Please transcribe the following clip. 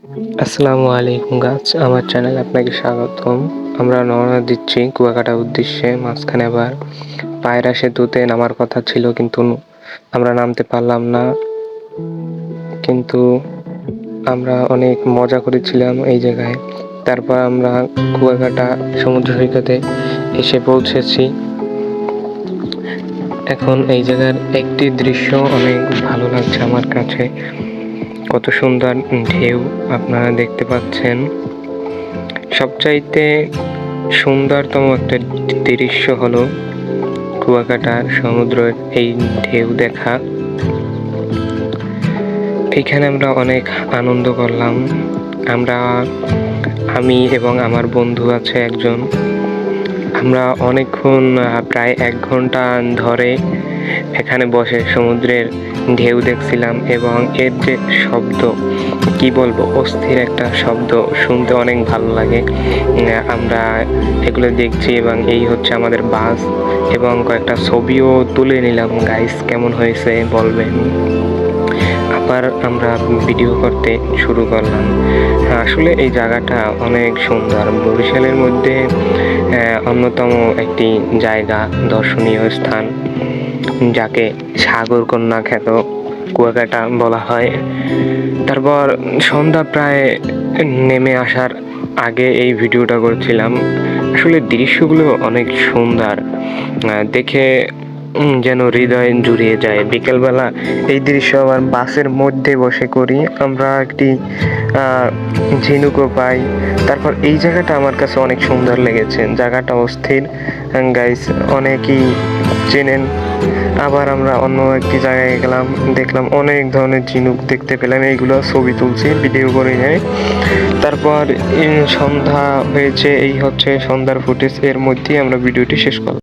আসসালামু আলাইকুম গাছ, আমার চ্যানেলে আপনাকে স্বাগতম। আমরা রওনা দিচ্ছি কুয়াকাটার উদ্দেশ্যে। মাঝখানে আবার পায়রা সেতুতে নামার কথা ছিল, কিন্তু আমরা নামতে পারলাম না। কিন্তু আমরা অনেক মজা করেছিলাম এই জায়গায়। তারপর আমরা কুয়াকাটা সমুদ্র সৈকতে এসে পৌঁছেছি। এখন এই জায়গার একটি দৃশ্য অনেক ভালো লাগছে আমার কাছে। কত সুন্দর ঢেউ আপনারা দেখতে পাচ্ছেন। সবচাইতে সুন্দরতম একটা দৃশ্য হলো কুয়াকাটার সমুদ্রের এই ঢেউ দেখা। এখানে আমরা অনেক আনন্দ করলাম। আমি এবং আমার বন্ধু আছে একজন, আমরা অনেকক্ষণ প্রায় 1 ঘন্টা ধরে এখানে বসে সমুদ্রের ঢেউ দেখছিলাম, এবং এর যে শব্দ কি বলবো, অস্থির একটা শব্দ, শুনতে অনেক ভালো লাগে। আমরা এগুলো দেখছি এবং এই হচ্ছে আমাদের বাস, এবং কয়েকটা ছবিও তুলে নিলাম। গাইস, কেমন হয়েছে বলবেন। আবার আমরা ভিডিও করতে শুরু করলাম। আসলে এই জায়গাটা অনেক সুন্দর। বরিশালের মধ্যে অন্যতম একটি জায়গা, দর্শনীয় স্থান, যাকে সাগরকন্যা খ্যাত কুয়াকাটা বলা হয়। তারপর সন্ধ্যা প্রায় নেমে আসার আগে এই ভিডিওটা করছিলাম। আসলে দৃশ্যগুলো অনেক সুন্দর, দেখে যেন হৃদয় জুড়িয়ে যায়। বিকেলবেলা এই দৃশ্য আবার বাসের মধ্যে বসে করি, আমরা একটি ঝিনুকও পাই। তারপর এই জায়গাটা আমার কাছে অনেক সুন্দর লেগেছে, জায়গাটা অস্থির। গাইস, অনেকেই চেনেন। আবার আমরা অন্য একটি জায়গায় গেলাম, দেখলাম অনেক ধরনের ঝিনুক দেখতে পেলাম। এইগুলো ছবি তুলছি, ভিডিও করে নেয়। তারপর সন্ধ্যা হয়েছে, এই হচ্ছে সন্ধ্যার ফুটেজ। এর মধ্যেই আমরা ভিডিওটি শেষ করলাম।